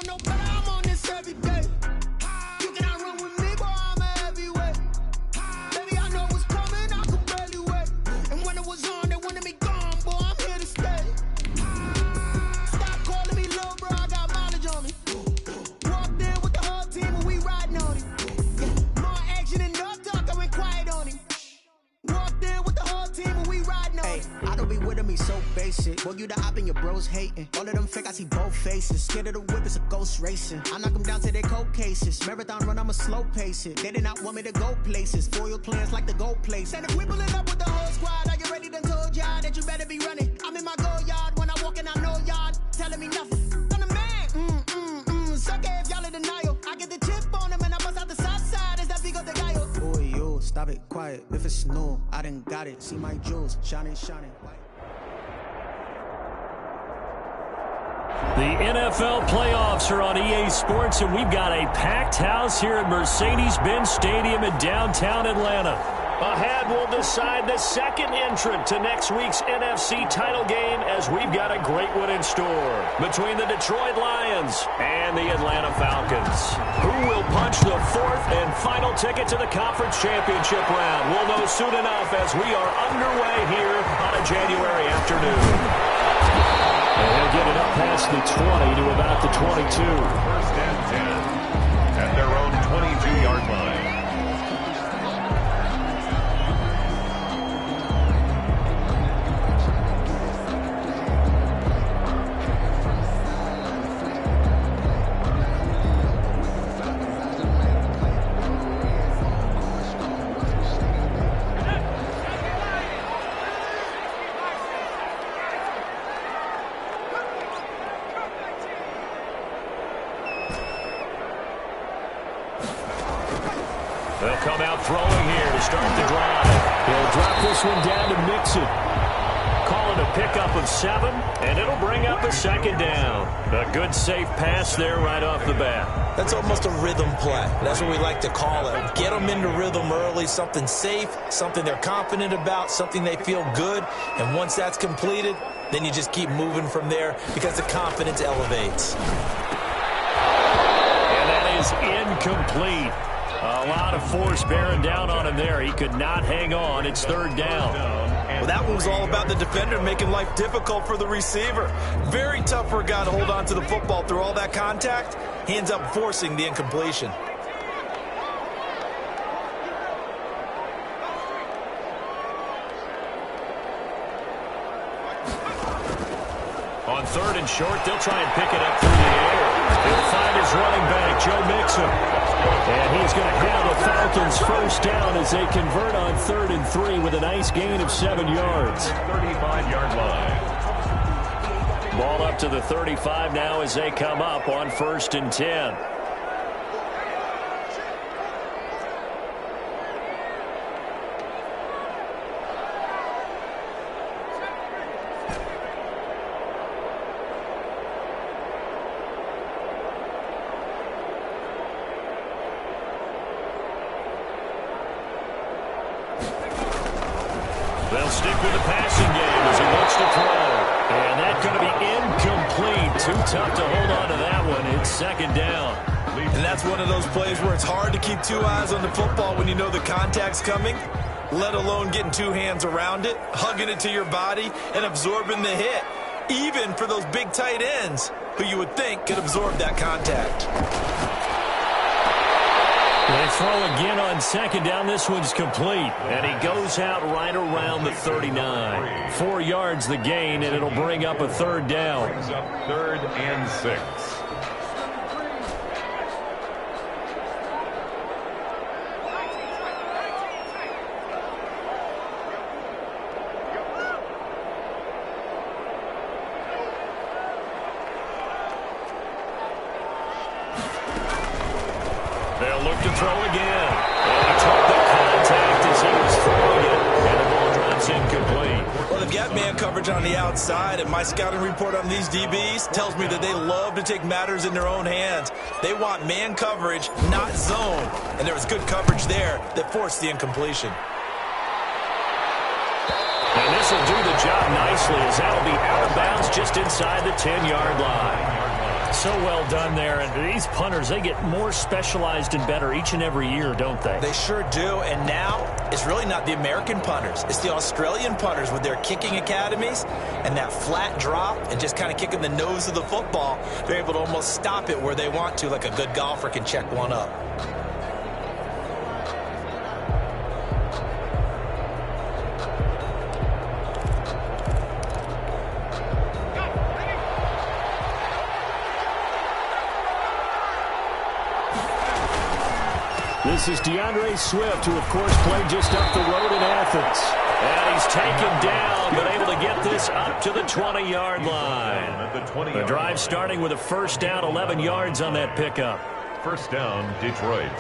know better, I'm on this every day. You cannot run with me, boy, I'm a heavyweight. Baby, I know what's coming, I could barely wait. And when it was on, they wanted me gone, boy, I'm here to stay. Stop calling me low, bro, I got mileage on me. Walked in with the whole team and we riding on it. Yeah, more action and no talk, I went quiet on him. Walked in with the whole team and we riding on it. I don't be with him, he's so basic. Boy, you the op and your bros hating. All of them fake, I see both faces. Scared of the whip, it's a ghost racing. I knock them down to their cold cases. Marathon run, I'ma slow pace it. They did not want me to go places. Foil plans like the gold place. And if we pulling up with the whole squad, are you ready to told y'all that you better be running? I'm in my go yard, when I walk in, I know y'all telling me nothing. I'm the man, suck it if y'all in denial. I get the chip on them and I bust out the south side. Is that big of the guy? Boy, you, stop it, quiet. If it's new, I done got it. See my jewels, shining, shining. The NFL playoffs are on EA Sports, and we've got a packed house here at Mercedes-Benz Stadium in downtown Atlanta. Ahead, we'll decide the second entrant to next week's NFC title game, as we've got a great one in store between the Detroit Lions and the Atlanta Falcons. Who will punch the fourth and final ticket to the conference championship round? We'll know soon enough as we are underway here on a January afternoon. And he'll get it up past the 20 to about the 22. First and 10 at their own 22-yard line. They'll come out throwing here to start the drive. He'll drop this one down to Mixon. Call it a pickup of 7, and it'll bring up a second down. A good, safe pass there right off the bat. That's almost a rhythm play. That's what we like to call it. Get them into rhythm early, something safe, something they're confident about, something they feel good. And once that's completed, then you just keep moving from there because the confidence elevates. And that is incomplete. A lot of force bearing down on him there. He could not hang on. It's third down. Well, that one was all about the defender making life difficult for the receiver. Very tough for a guy to hold on to the football through all that contact. He ends up forcing the incompletion. On third and short, they'll try and pick it up through the air. He'll find his running back, Joe Mixon. And he's going to have the Falcons first down as they convert on 3rd and 3 with a nice gain of 7 yards. 35-yard line. Ball up to the 35 now as they come up on 1st and 10. They'll stick with the passing game as he looks to throw. And that's going to be incomplete. Too tough to hold on to that one. It's 2nd down. And that's one of those plays where it's hard to keep 2 eyes on the football when you know the contact's coming, let alone getting 2 hands around it, hugging it to your body, and absorbing the hit. Even for those big tight ends who you would think could absorb that contact. They throw again on 2nd down. This one's complete. And he goes out right around the 39. 4 yards the gain, and it'll bring up a 3rd down. Brings up 3rd and 6. They'll look to throw again. And he took the contact as he was throwing it. And the ball drops incomplete. Well, they've got man coverage on the outside, and my scouting report on these DBs tells me that they love to take matters in their own hands. They want man coverage, not zone. And there was good coverage there that forced the incompletion. And this will do the job nicely as that'll be out of bounds just inside the 10-yard line. So well done there. And these punters, they get more specialized and better each and every year, don't they? They sure do. And now it's really not the American punters. It's the Australian punters with their kicking academies and that flat drop and just kind of kicking the nose of the football. They're able to almost stop it where they want to, like a good golfer can check one up. This is DeAndre Swift, who, of course, played just up the road in Athens. And he's taken down, but able to get this up to the 20-yard line. The drive starting with a first down, 11 yards on that pickup. First down, Detroit.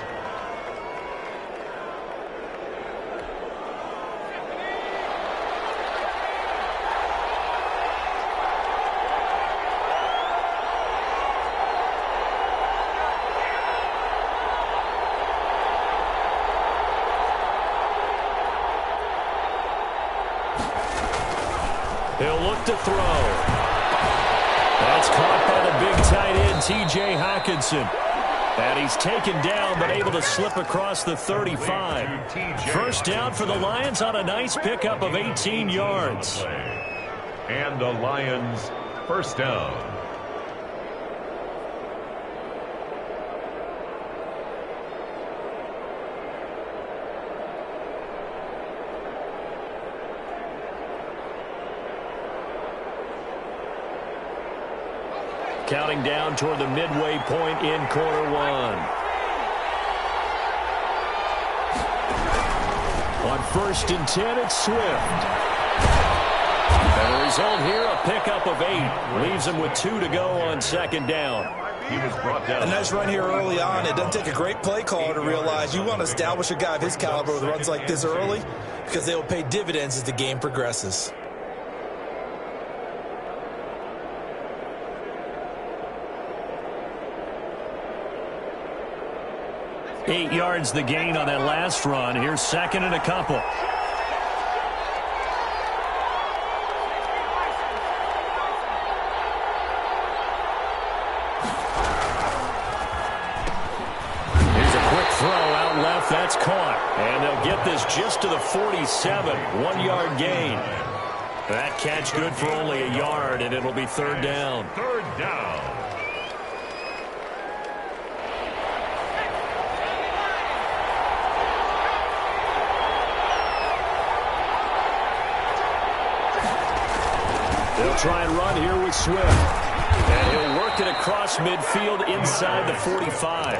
He'll look to throw. That's caught by the big tight end, T.J. Hawkinson. And he's taken down, but able to slip across the 35. First down for the Lions on a nice pickup of 18 yards. And the Lions, first down. Counting down toward the midway point in quarter one. On 1st and 10, it's Swift. And the result here, a pickup of 8. Leaves him with 2 to go on 2nd down. He was brought down. A nice run here early on. It doesn't take a great play caller to realize you want to establish a guy of his caliber with runs like this early because they will pay dividends as the game progresses. 8 yards the gain on that last run. Here's 2nd and a couple. Here's a quick throw out left. That's caught. And they'll get this just to the 47. 1-yard gain. That catch good for only a yard, and it'll be 3rd down. 3rd down. They'll try and run here with Swift. And he'll work it across midfield inside the 45.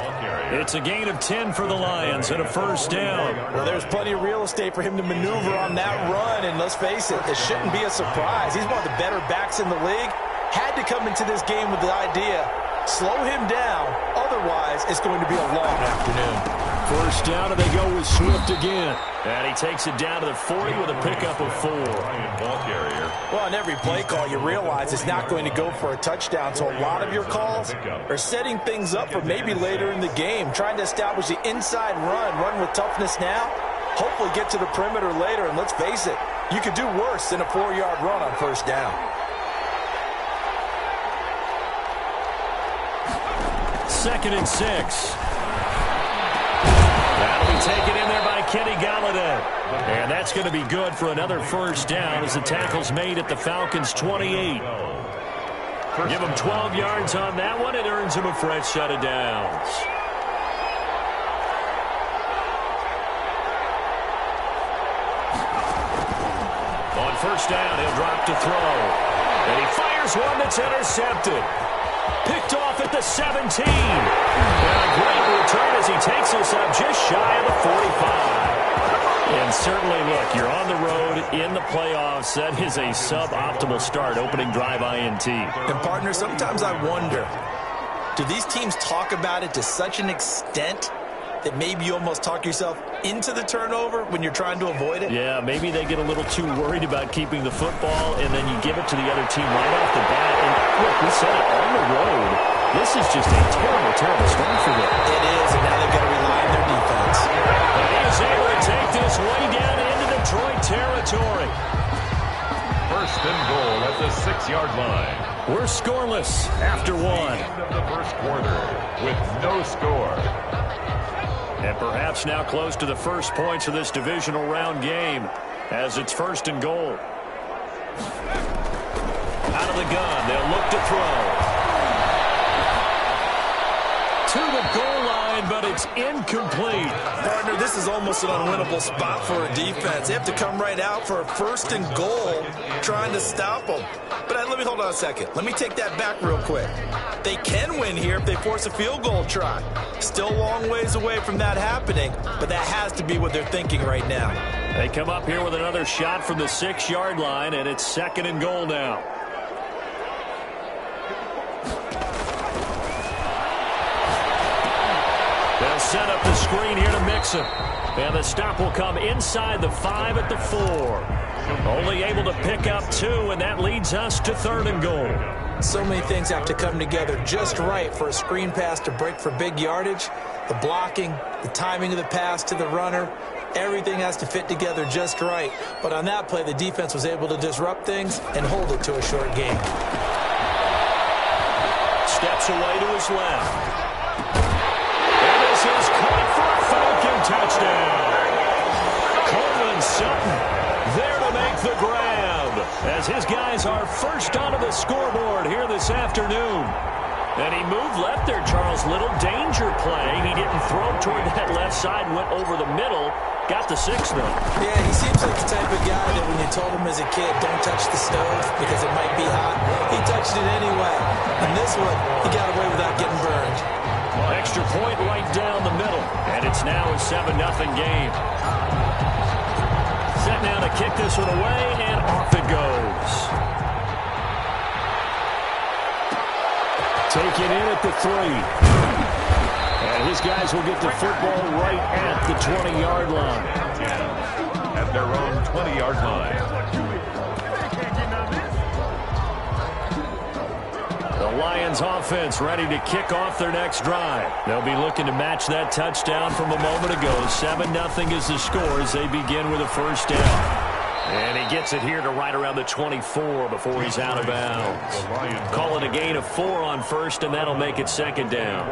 It's a gain of 10 for the Lions and a first down. Well, there's plenty of real estate for him to maneuver on that run, and let's face it, it shouldn't be a surprise. He's one of the better backs in the league. Had to come into this game with the idea, slow him down, otherwise it's going to be a long afternoon. First down, and they go with Swift again. And he takes it down to the 40 with a pickup of 4. Ball carrier. Well, on every play call, you realize it's not going to go for a touchdown, so a lot of your calls are setting things up for maybe later in the game, trying to establish the inside run with toughness now, hopefully get to the perimeter later, and let's face it, you could do worse than a 4-yard run on first down. 2nd and 6. That'll be taken in there by Kenny Galladay. And that's going to be good for another first down as the tackle's made at the Falcons' 28. Give him 12 yards on that one. It earns him a fresh set of downs. On first down, he'll drop to throw. And he fires one that's intercepted. Picked off at the 17. And a great return as he takes us up just shy of the 45. And certainly, look, you're on the road in the playoffs. That is a suboptimal start, opening drive INT. And, partner, sometimes I wonder, do these teams talk about it to such an extent that maybe you almost talk yourself into the turnover when you're trying to avoid it? Yeah, maybe they get a little too worried about keeping the football, and then you give it to the other team right off the bat. And look, we said it, on the road, this is just a terrible, terrible start for them. It is, and now they've got to rely on their defense. And he is able to take this way down into Detroit territory. 1st and goal at the 6-yard line. We're scoreless after one. End of the first quarter with no score. And perhaps now close to the first points of this divisional round game as it's 1st and goal. Out of the gun, they'll look to throw. To the goal line, but it's incomplete. Partner, this is almost an unwinnable spot for a defense. They have to come right out for a 1st and goal trying to stop them. But let me hold on a second. Let me take that back real quick. They can win here if they force a field goal try. Still a long ways away from that happening, but that has to be what they're thinking right now. They come up here with another shot from the 6-yard line, and it's 2nd and goal now. They'll set up the screen here to Mixon. And the stop will come inside the 5 at the 4. Only able to pick up 2, and that leads us to 3rd and goal. So many things have to come together just right for a screen pass to break for big yardage. The blocking, the timing of the pass to the runner, everything has to fit together just right. But on that play, the defense was able to disrupt things and hold it to a short game. Steps away to his left. And this is caught for a Falcon touchdown. Coleman Sutton there to make the grab as his guys are first onto the scoreboard here this afternoon. And he moved left there, Charles. Little danger play. He didn't throw toward that left side, went over the middle, got the 6, though. Yeah, he seems like the type of guy that when you told him as a kid, don't touch the stove because it might be hot, he touched it anyway. And this one, he got away without getting burned. Extra point right down the middle. And it's now a 7-0 game. Set now to kick this one away, and off it goes. Taken in at the 3. And his guys will get the football right at the 20-yard line. At their own 20-yard line. The Lions offense ready to kick off their next drive. They'll be looking to match that touchdown from a moment ago. 7-0 is the score as they begin with a first down. And he gets it here to right around the 24 before he's out of bounds. Call it a gain of 4 on first, and that'll make it 2nd down.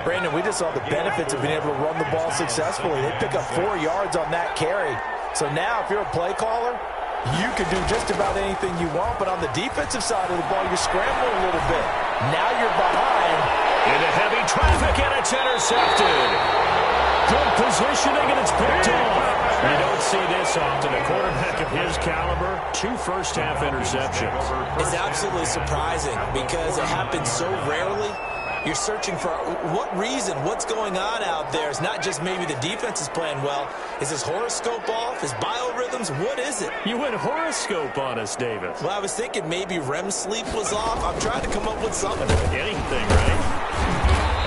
Brandon, we just saw the benefits of being able to run the ball successfully. They pick up 4 yards on that carry. So now if you're a play caller, you can do just about anything you want, but on the defensive side of the ball, you're scrambling a little bit. Now you're behind. Into heavy traffic, and it's intercepted. Good positioning, and it's picked off. You don't see this often. A quarterback of his caliber, 2 first-half interceptions. It's absolutely surprising because it happens so rarely. You're searching for what reason, what's going on out there. It's not just maybe the defense is playing well. Is his horoscope off? His biorhythms? What is it? You went horoscope on us, David. Well, I was thinking maybe REM sleep was off. I'm trying to come up with something. Anything, right?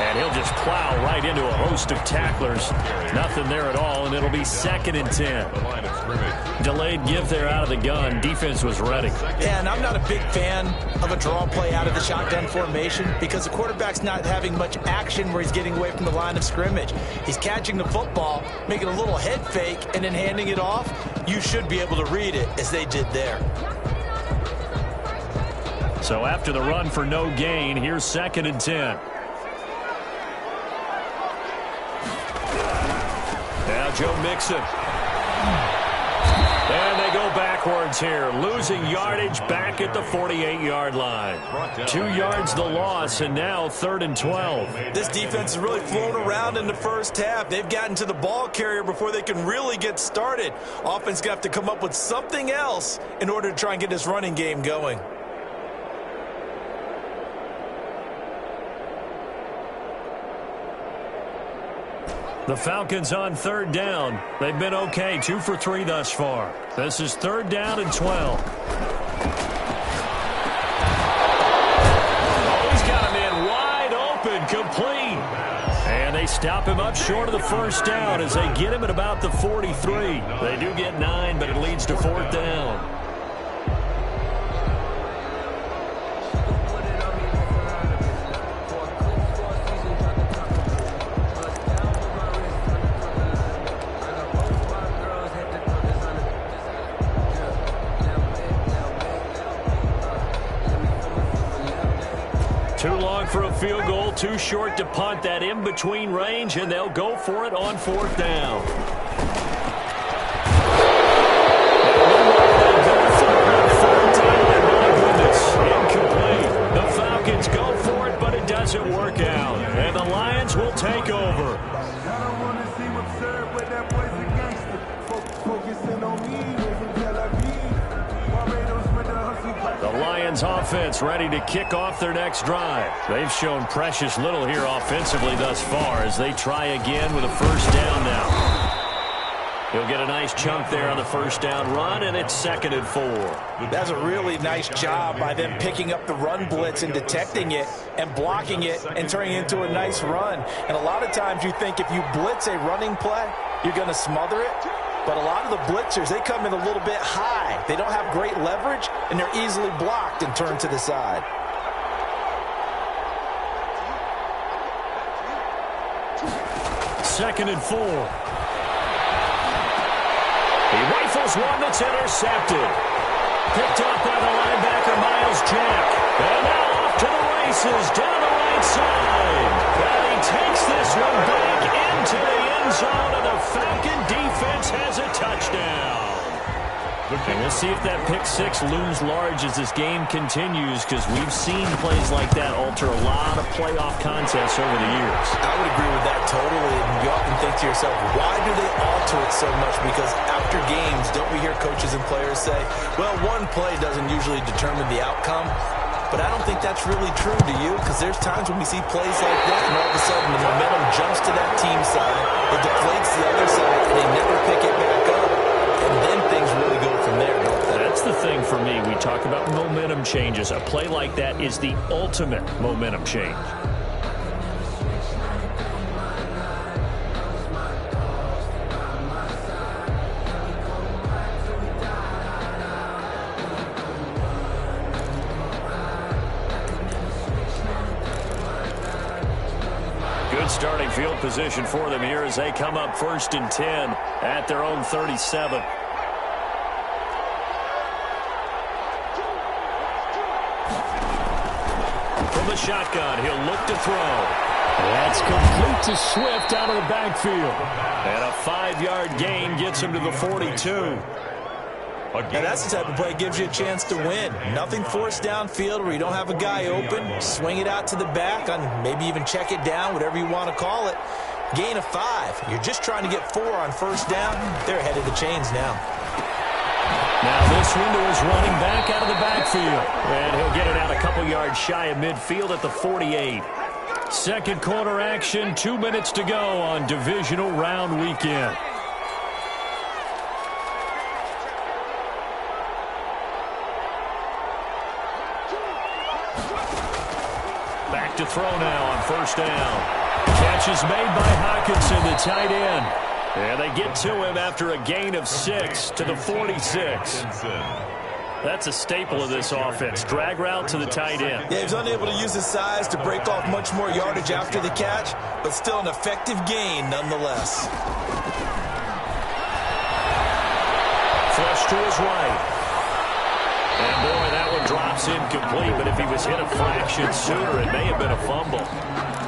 And he'll just plow right into a host of tacklers. Nothing there at all, and it'll be 2nd and 10. Delayed give there out of the gun. Defense was ready. Yeah, and I'm not a big fan of a draw play out of the shotgun formation because the quarterback's not having much action where he's getting away from the line of scrimmage. He's catching the football, making a little head fake, and then handing it off. You should be able to read it as they did there. So after the run for no gain, here's 2nd and 10. Now Joe Mixon. And they go backwards here, losing yardage back at the 48-yard line. 2 yards the loss, and now 3rd and 12. This defense has really flown around in the first half. They've gotten to the ball carrier before they can really get started. Offense got to come up with something else in order to try and get this running game going. The Falcons on 3rd down. They've been okay, 2 for 3 thus far. This is 3rd down and 12. Oh, he's got him in wide open, complete. And they stop him up short of the first down as they get him at about the 43. They do get 9, but it leads to 4th down. Too long for a field goal, too short to punt. That in-between range, and they'll go for it on 4th down. Incomplete. The Falcons go for it, but it doesn't work out. And the Lions will take over. The Lions offense ready to kick off their next drive. They've shown precious little here offensively thus far as they try again with a 1st down now. He'll get a nice chunk there on the 1st down run, and it's 2nd and 4. That's a really nice job by them picking up the run blitz and detecting it and blocking it and turning it into a nice run. And a lot of times you think if you blitz a running play, you're going to smother it. But a lot of the blitzers, they come in a little bit high. They don't have great leverage, and they're easily blocked and turned to the side. Second and 4. He rifles one that's intercepted. Picked up by the linebacker, Miles Jack. And now off to the races down the right side. And he takes this one back into the end zone, and the Falcon defense has a touchdown. And we'll see if that pick 6 looms large as this game continues, because we've seen plays like that alter a lot of playoff contests over the years. I would agree with that totally. And you often think to yourself, why do they alter it so much? Because after games, don't we hear coaches and players say, well, one play doesn't usually determine the outcome. But I don't think that's really true, do you? Because there's times when we see plays like that, and all of a sudden the momentum jumps to that team side, it deflates the other side, and they never pick it back up. And then things really go from there, don't they? That's the thing for me. We talk about momentum changes. A play like that is the ultimate momentum change. Good starting field position for them here as they come up 1st and 10 at their own 37. From the shotgun, he'll look to throw. That's complete to Swift out of the backfield. And a 5-yard gain gets him to the 42. And that's the type of play that gives you a chance to win. Nothing forced downfield where you don't have a guy open. Swing it out to the back, and maybe even check it down, whatever you want to call it. Gain of 5. You're just trying to get 4 on 1st down. They're ahead of the chains now. Now this window is running back out of the backfield. And he'll get it out a couple yards shy of midfield at the 48. Second quarter action, 2 minutes to go on divisional round weekend. Back to throw now on 1st down. Catch is made by Hockenson, the tight end. And they get to him after a gain of 6 to the 46. That's a staple of this offense. Drag route to the tight end. Yeah, he was unable to use his size to break off much more yardage after the catch, but still an effective gain nonetheless. Flush to his right. And boy, that one drops incomplete, but if he was hit a fraction sooner, it may have been a fumble.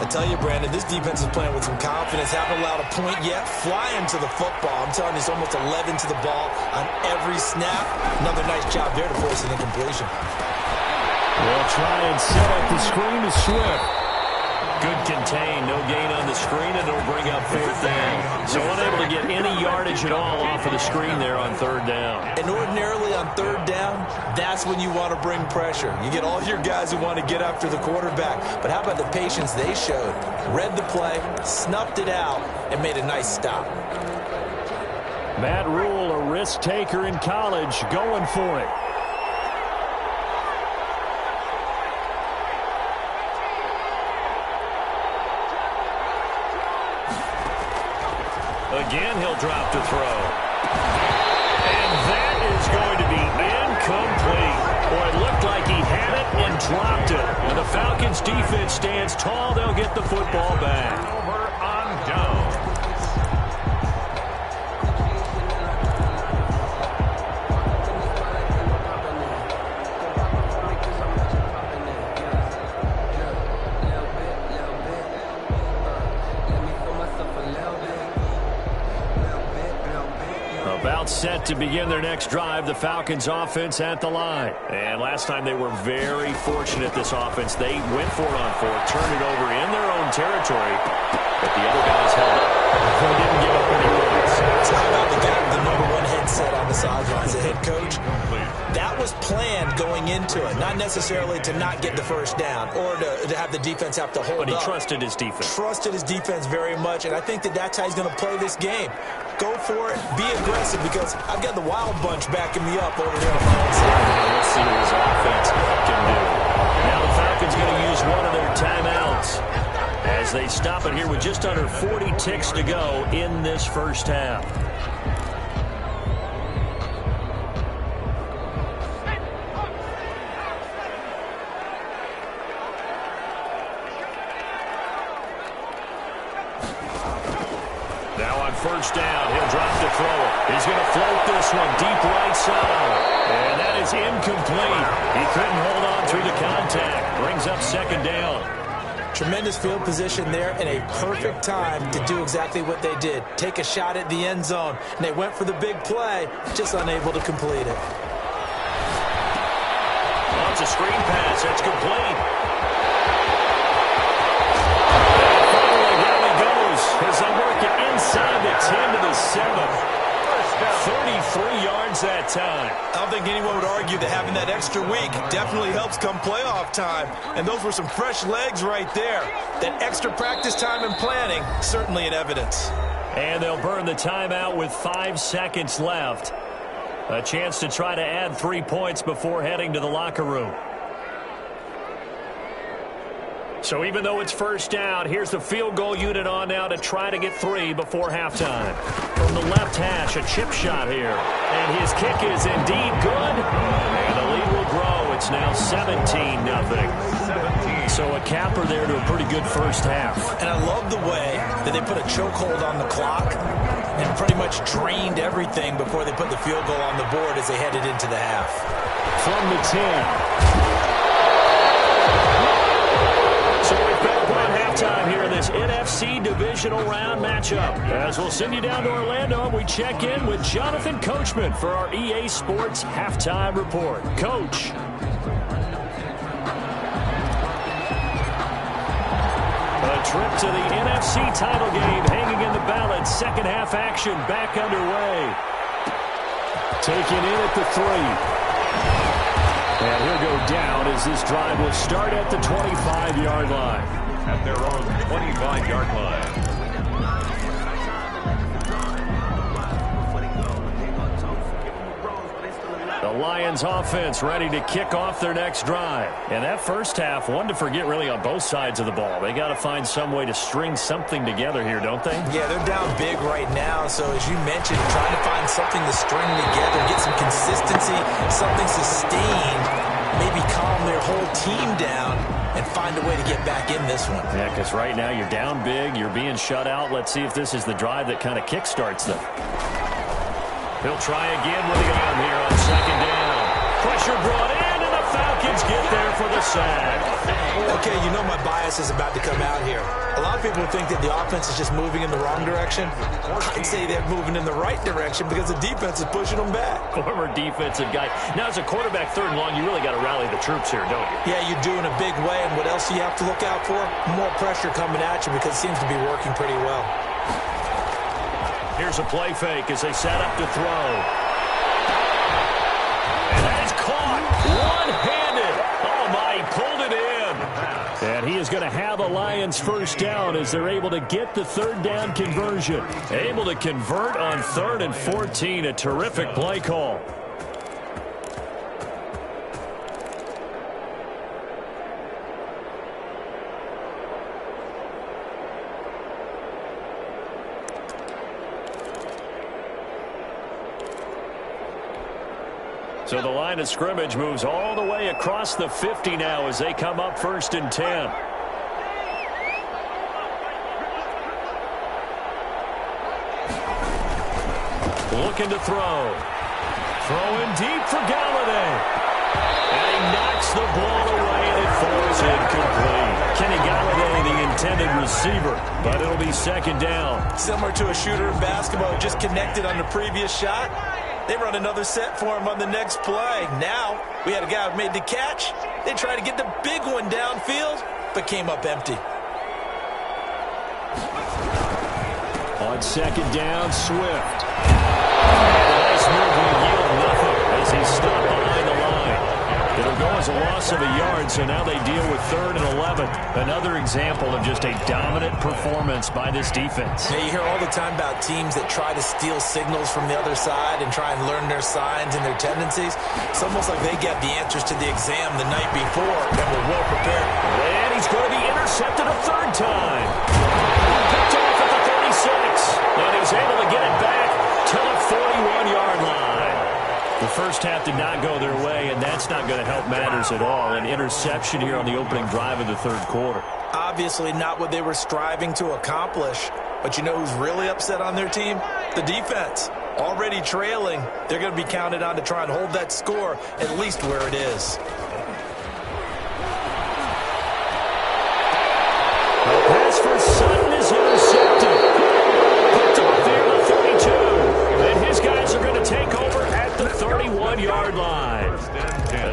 I tell you, Brandon, this defense is playing with some confidence. Haven't allowed a point yet. Flying to the football. I'm telling you, it's almost 11 to the ball on every snap. Another nice job there to force an incompletion. They'll try and set up the screen to Swift. Good contain, no gain on the screen, and it'll bring up 4th down. So unable to get any yardage at all off of the screen there on 3rd down. And ordinarily on 3rd down, that's when you want to bring pressure. You get all your guys who want to get after the quarterback. But how about the patience they showed? Read the play, snuffed it out, and made a nice stop. Matt Rule, a risk taker in college, going for it. Again, he'll drop to throw. And that is going to be incomplete. Or it looked like he had it and dropped it. And the Falcons defense stands tall. They'll get the football back. Over on down. About set to begin their next drive, the Falcons offense at the line. And last time they were very fortunate, this offense. They went for it on fourth, turned it over in their own territory, but the other guys held up. They didn't give up any points. So how about the guy with the number one headset on the sidelines, the head coach? That was planned going into it, not necessarily to not get the first down or to have the defense have to hold up. But he trusted his defense. Trusted his defense very much, and I think that's how he's going to play this game. Go for it, be aggressive, because I've got the wild bunch backing me up over here on my own side. We'll see what his offense can do. Now the Falcons going to use one of their timeouts as they stop it here with just under 40 ticks to go in this first half. First down, he'll drop to throw it. He's going to float this one deep right side. And that is incomplete. He couldn't hold on through the contact. Brings up second down. Tremendous field position there and a perfect time to do exactly what they did. Take a shot at the end zone. And they went for the big play, just unable to complete it. Well, it's a screen pass. That's complete. As they work it inside the 10 to the 7. 33 yards that time. I don't think anyone would argue that having that extra week definitely helps come playoff time. And those were some fresh legs right there. That extra practice time and planning, certainly in evidence. And they'll burn the timeout with 5 seconds left. A chance to try to add 3 points before heading to the locker room. So even though it's first down, here's the field goal unit on now to try to get 3 before halftime. From the left hash, a chip shot here. And his kick is indeed good. And the lead will grow. It's now 17-0. So a capper there to a pretty good first half. And I love the way that they put a chokehold on the clock and pretty much drained everything before they put the field goal on the board as they headed into the half. From the 10. So we've got one halftime here in this NFC divisional round matchup. As we'll send you down to Orlando, we check in with Jonathan Coachman for our EA Sports Halftime Report. Coach. A trip to the NFC title game hanging in the balance. Second half action back underway. Taken in at the 3. And he'll go down as this drive will start at the 25-yard line. At their own 25-yard line. The Lions offense ready to kick off their next drive. And that first half, one to forget really on both sides of the ball. They got to find some way to string something together here, don't they? Yeah, they're down big right now. So as you mentioned, trying to find something to string together, get some consistency, something sustained, maybe calm their whole team down and find a way to get back in this one. Yeah, because right now you're down big, you're being shut out. Let's see if this is the drive that kind of kickstarts them. He'll try again with the arm here on second down. Pressure brought in, and the Falcons get there for the sack. Okay, you know my bias is about to come out here. A lot of people think that the offense is just moving in the wrong direction. I'd say they're moving in the right direction because the defense is pushing them back. Former defensive guy. Now, as a quarterback, third and long, you really got to rally the troops here, don't you? Yeah, you do in a big way, and what else do you have to look out for? More pressure coming at you because it seems to be working pretty well. Here's a play fake as they set up to throw. And that is caught one-handed. Oh, my, he pulled it in. And he is going to have a Lions first down as they're able to get the third down conversion. Able to convert on 3rd and 14. A terrific play call. So the line of scrimmage moves all the way across the 50 now as they come up 1st and 10. Looking to throw. Throwing deep for Galladay. And he knocks the ball away, and it falls incomplete. Kenny Galladay, the intended receiver, but it'll be second down. Similar to a shooter in basketball, just connected on the previous shot. They run another set for him on the next play. Now, we had a guy who made the catch. They tried to get the big one downfield, but came up empty. On second down, Swift. Nice move will yield nothing as he's stopped behind the line. It'll go as a loss of a yard, so now they deal with 3rd and 11. Another example of just a dominant performance by this defense. Now, you hear all the time about teams that try to steal signals from the other side and try and learn their signs and their tendencies. It's almost like they get the answers to the exam the night before and were well prepared. And he's going to be intercepted a 3rd time. Picked off at the 36. And he's able to get it back to the 41-yard line. The first half did not go their way, and that's not going to help matters at all. An interception here on the opening drive of the 3rd quarter. Obviously not what they were striving to accomplish. But you know who's really upset on their team? The defense. Already trailing. They're going to be counted on to try and hold that score at least where it is. The pass for Sutton is intercepted. Picked off there at the 32. And his guys are going to take over at the 31-yard line.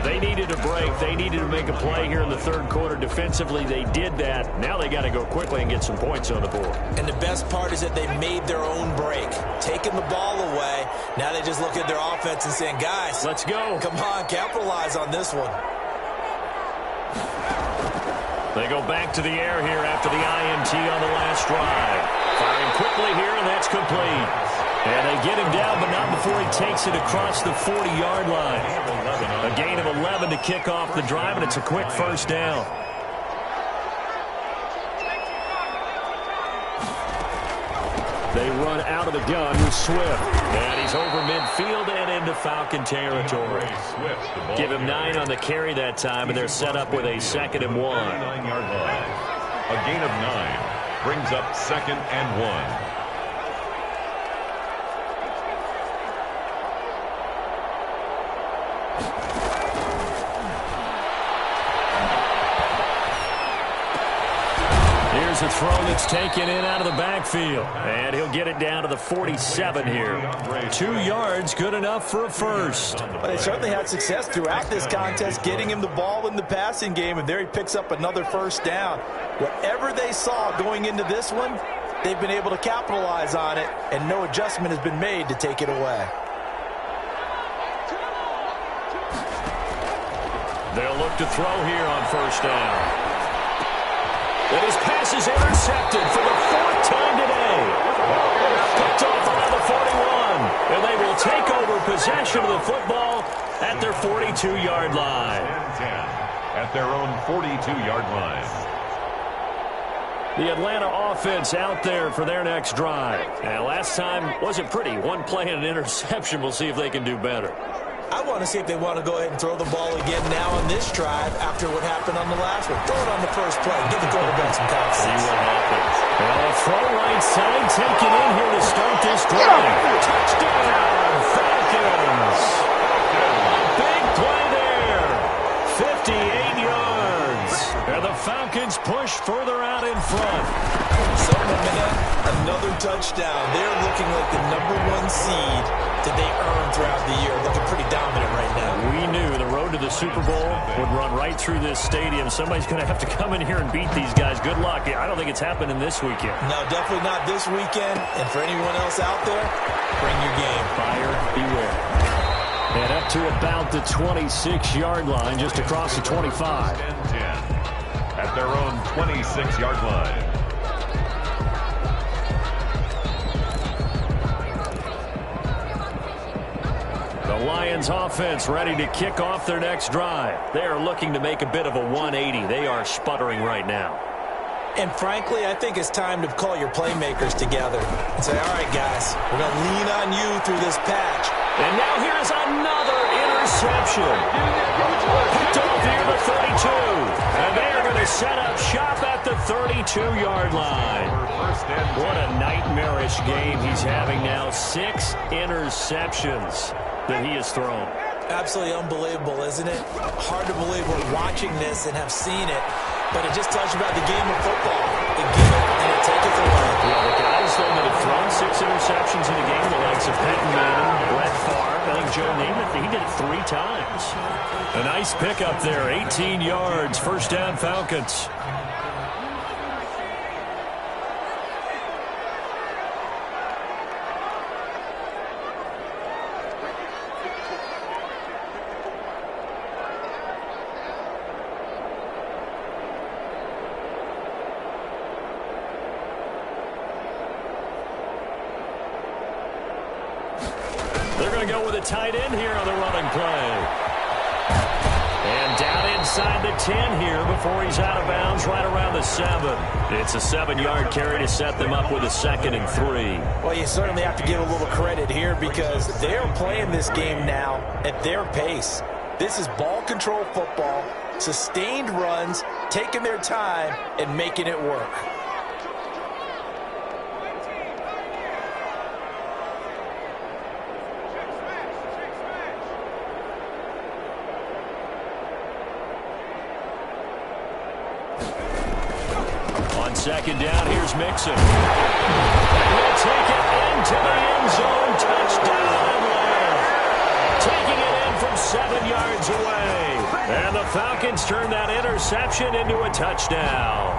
They needed a break. They needed to make a play here in the 3rd quarter. Defensively, they did that. Now they got to go quickly and get some points on the board. And the best part is that they made their own break. Taking the ball away. Now they just look at their offense and saying, guys, let's go. Come on, capitalize on this one. They go back to the air here after the INT on the last drive. Firing quickly here, and that's complete. And they get him down, but not before he takes it across the 40-yard line. A gain of 11 to kick off the drive, and it's a quick first down. They run out of the gun with Swift. And he's over midfield and into Falcon territory. Give him 9 on the carry that time, and they're set up with a 2nd and 1. 9-yard line. A gain of 9 brings up 2nd and 1. Here's a throw that's taken in out of the backfield. And he'll get it down to the 47 here. 2 yards, good enough for a first. Well, they certainly had success throughout this contest, getting him the ball in the passing game, and there he picks up another first down. Whatever they saw going into this one, they've been able to capitalize on it, and no adjustment has been made to take it away. They'll look to throw here on first down. And his pass is intercepted for the 4th time today. Picked off around the 41. And they will take over possession of the football at their 42-yard line. 10 at their own 42-yard line. The Atlanta offense out there for their next drive. And last time wasn't pretty. 1 play and an interception. We'll see if they can do better. I want to see if they want to go ahead and throw the ball again now on this drive after what happened on the last one. Throw it on the first play. Give the quarterback some confidence. See what happens. Well, a throw right side taken in here to start this drive. Touchdown, Falcons. Big play there. 58 yards. And the Falcons push further out in front. Another touchdown. They're looking like the #1 seed that they earned throughout the year. Looking pretty dominant right now. We knew the road to the Super Bowl would run right through this stadium. Somebody's going to have to come in here and beat these guys. Good luck. I don't think it's happening this weekend. No, definitely not this weekend. And for anyone else out there, bring your game. Buyer beware. And up to about the 26-yard line, just across the 25. 10 at their own 26-yard line. The Lions offense ready to kick off their next drive. They are looking to make a bit of a 180. They are sputtering right now. And frankly, I think it's time to call your playmakers together and say, all right, guys, we're going to lean on you through this patch. And now here's another interception. Picked off here at the 32. And they are going to set up shop at the 32-yard line. What a nightmarish game he's having now. 6 interceptions that he has thrown. Absolutely unbelievable, isn't it? Hard to believe we're watching this and have seen it, but it just tells you about the game of football. They give it and it takes it away. Yeah, the guys, though, that have thrown 6 interceptions in a game, the likes of Peyton Manning, Brett Favre, I think Joe Namath, he did it 3 times. A nice pickup there, 18 yards, first down Falcons. They're going to go with a tight end here on the running play. And down inside the 10 here before he's out of bounds right around the 7. It's a 7-yard carry to set them up with a 2nd and 3. Well, you certainly have to give a little credit here because they're playing this game now at their pace. This is ball control football, sustained runs, taking their time, and making it work. On 2nd down, here's Mixon. And he'll take it into the end zone. Touchdown, Atlanta. Taking it in from 7 yards away. And the Falcons turn that interception into a touchdown.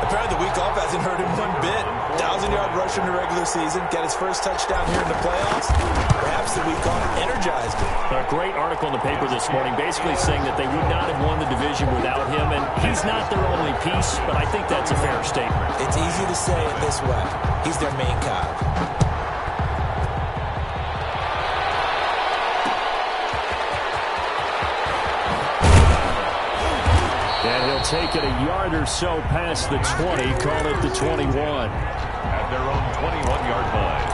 Apparently the week off hasn't hurt him one bit. 1,000-yard rusher in the regular season. Got his first touchdown here in the playoffs. Perhaps the week off energized him. A great article in the paper this morning basically saying that they would not have won the division without him. And he's not their only piece, but I think that's a fair statement. It's easy to say it this way. He's their main cog. And he'll take it a yard or so past the 20, call it the 21. At their own 21-yard line.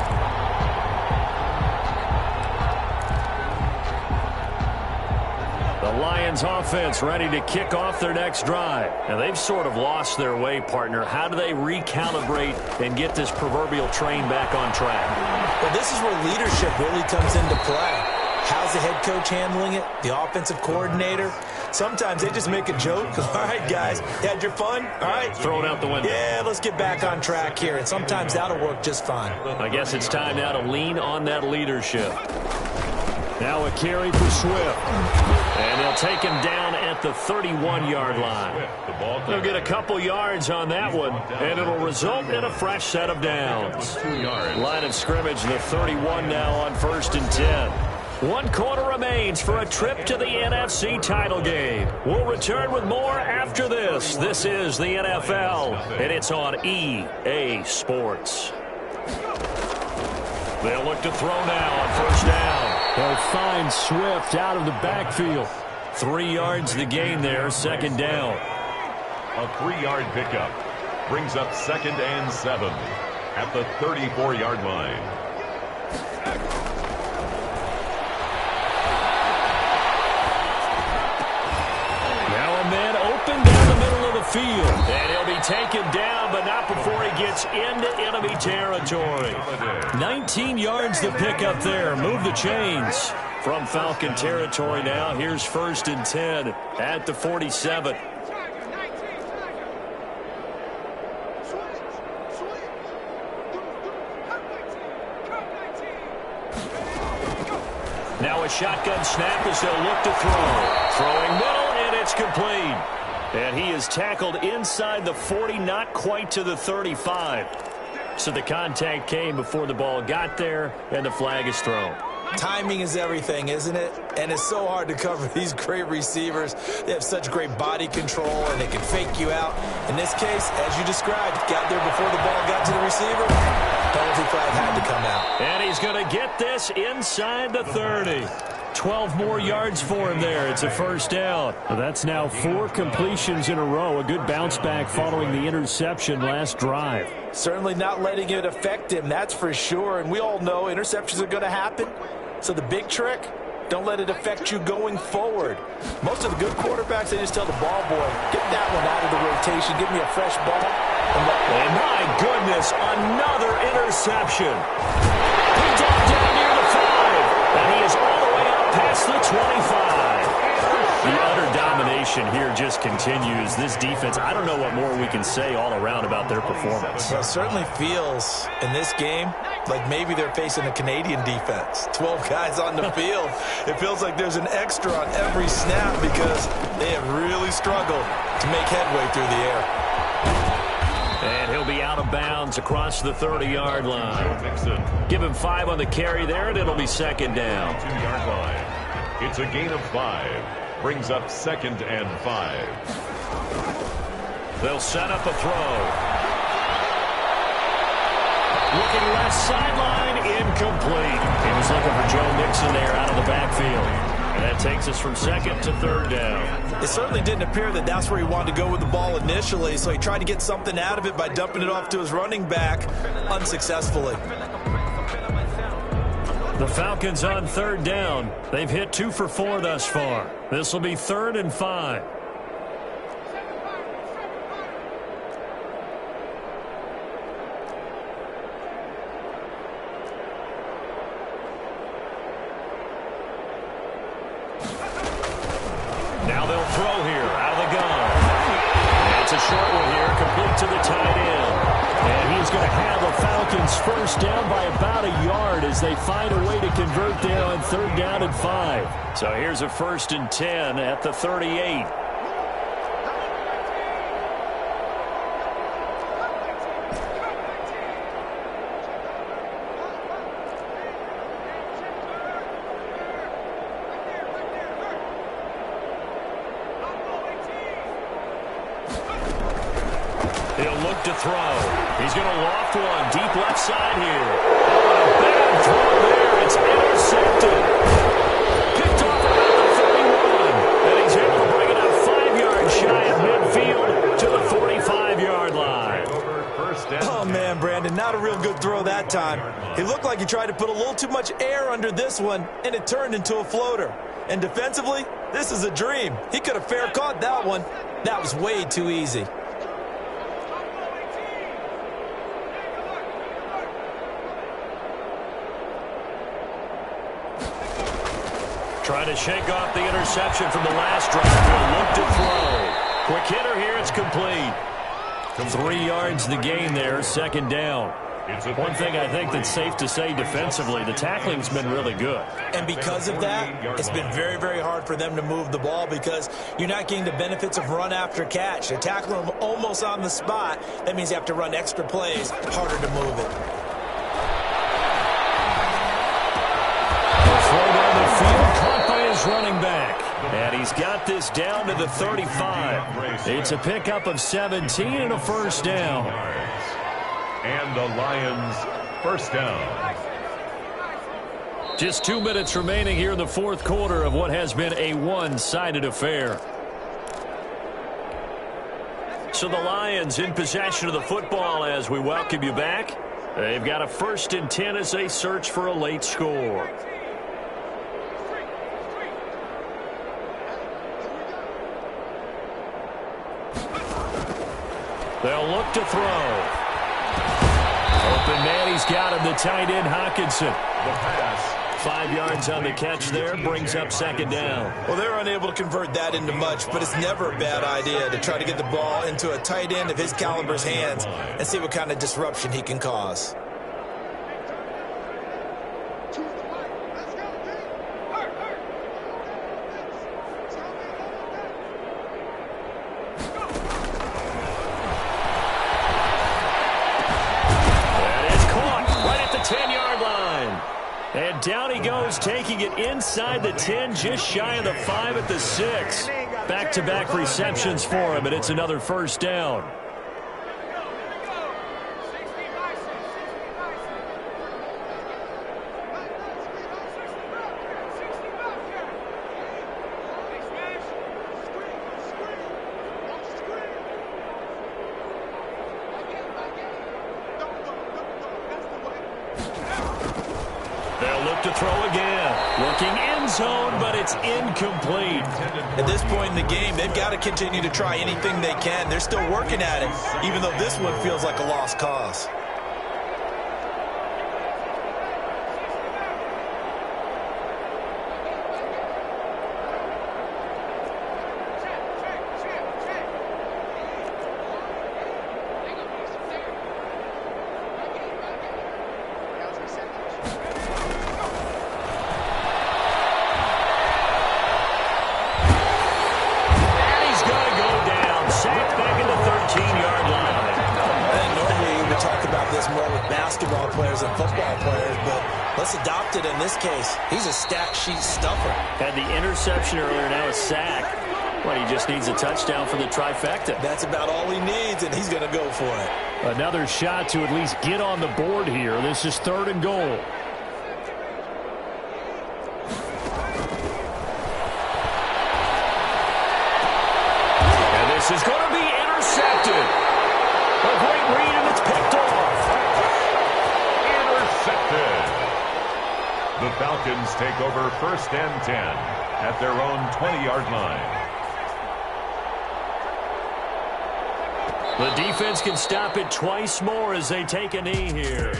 The Lions offense ready to kick off their next drive. Now, they've sort of lost their way, partner. How do they recalibrate and get this proverbial train back on track? Well, this is where leadership really comes into play. How's the head coach handling it? The offensive coordinator? Sometimes they just make a joke. All right, guys, you had your fun? All right. Throw it out the window. Yeah, let's get back on track here. And sometimes that'll work just fine. I guess it's time now to lean on that leadership. Now a carry for Swift. And they'll take him down at the 31-yard line. They'll get a couple yards on that one, and it'll result in a fresh set of downs. Line of scrimmage, the 31 now on 1st and 10. 1 quarter remains for a trip to the NFC title game. We'll return with more after this. This is the NFL, and it's on EA Sports. They'll look to throw now on 1st down. They'll find Swift out of the backfield. 3 yards the gain there, 2nd down. A 3-yard pickup brings up 2nd and 7 at the 34-yard line. Open down the middle of the field. And he'll be taken down, but not before he gets into enemy territory. 19 yards to pick up there. Move the chains from Falcon territory now. Here's 1st and 10 at the 47. Now a shotgun snap as they'll look to throw. Throwing middle, and it's complete. And he is tackled inside the 40, not quite to the 35. So the contact came before the ball got there, and the flag is thrown. Timing is everything, isn't it? And it's so hard to cover these great receivers. They have such great body control, and they can fake you out. In this case, as you described, got there before the ball got to the receiver. Penalty flag had to come out. And he's going to get this inside the 30. 12 more yards for him there. It's a 1st down. Well, that's now 4 completions in a row. A good bounce back following the interception last drive. Certainly not letting it affect him, that's for sure. And we all know interceptions are going to happen. So the big trick, don't let it affect you going forward. Most of the good quarterbacks, they just tell the ball boy, get that one out of the rotation, give me a fresh ball. And my goodness, another interception. He dropped down near the 5, and he is all the way up past the 20. just continues. This defense, I don't know what more we can say all around about their performance. Well, it certainly feels in this game like maybe they're facing a Canadian defense. 12 guys on the field. It feels like there's an extra on every snap because they have really struggled to make headway through the air. And he'll be out of bounds across the 30-yard line. Give him 5 on the carry there, and it'll be second down. 2-yard line. It's a gain of 5. Brings up 2nd and 5. They'll set up a throw. Looking left sideline, incomplete. He was looking for Joe Mixon there out of the backfield. And that takes us from 2nd to 3rd down. It certainly didn't appear that that's where he wanted to go with the ball initially, so he tried to get something out of it by dumping it off to his running back unsuccessfully. The Falcons on 3rd down. They've hit 2 for 4 thus far. This will be 3rd and 5. Now they'll throw here out of the gun. It's a short one here, complete to the tight end. And he's going to have the Falcons first down by about a yard as they find a way to convert there on 3rd down and 5. So here's a 1st and 10 at the 38. He'll look to throw. He's going to loft one deep left side here. Oh, a bad throw there. It's intercepted. Picked off around the 31. And he's able to bring it up 5 yards shy of midfield to the 45-yard line. Oh, man, Brandon, not a real good throw that time. He looked like he tried to put a little too much air under this one, and it turned into a floater. And defensively, this is a dream. He could have fair caught that one. That was way too easy. Trying to shake off the interception from the last drive. He'll look to throw. Quick hitter here. It's complete. 3 yards the gain there. 2nd down. One thing I think that's safe to say defensively, the tackling's been really good. And because of that, it's been very, very hard for them to move the ball because you're not getting the benefits of run after catch. They're tackling them almost on the spot. That means you have to run extra plays, harder to move it. Throw down the field, caught by his running back. And he's got this down to the 35. It's a pickup of 17 and a 1st down. And the Lions first down. Just 2 minutes remaining here in the 4th quarter of what has been a one-sided affair. So the Lions in possession of the football as we welcome you back. They've got a 1st and 10 as they search for a late score. They'll look to throw. Open man, he's got him, the tight end, Hawkinson. The pass. 5 yards on the catch there, brings up 2nd down. Well, they're unable to convert that into much, but it's never a bad idea to try to get the ball into a tight end of his caliber's hands and see what kind of disruption he can cause. And down he goes, taking it inside the 10, just shy of the 5 at the 6. Back-to-back receptions for him, and it's another 1st down. To throw again. Looking end zone, but it's incomplete. At this point in the game, they've got to continue to try anything they can. They're still working at it, even though this one feels like a lost cause. Let's adopt it in this case. He's a stat sheet stuffer. Had the interception earlier, now a sack. Well, he just needs a touchdown for the trifecta. That's about all he needs, and he's going to go for it. Another shot to at least get on the board here. This is 3rd and goal. And this is going to be intercepted. A great read, and it's picked off. Intercepted. The Falcons take over 1st and 10 at their own 20-yard line. The defense can stop it twice more as they take a knee here.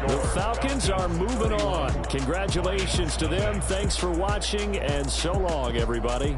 The Falcons are moving on. Congratulations to them. Thanks for watching, and so long, everybody.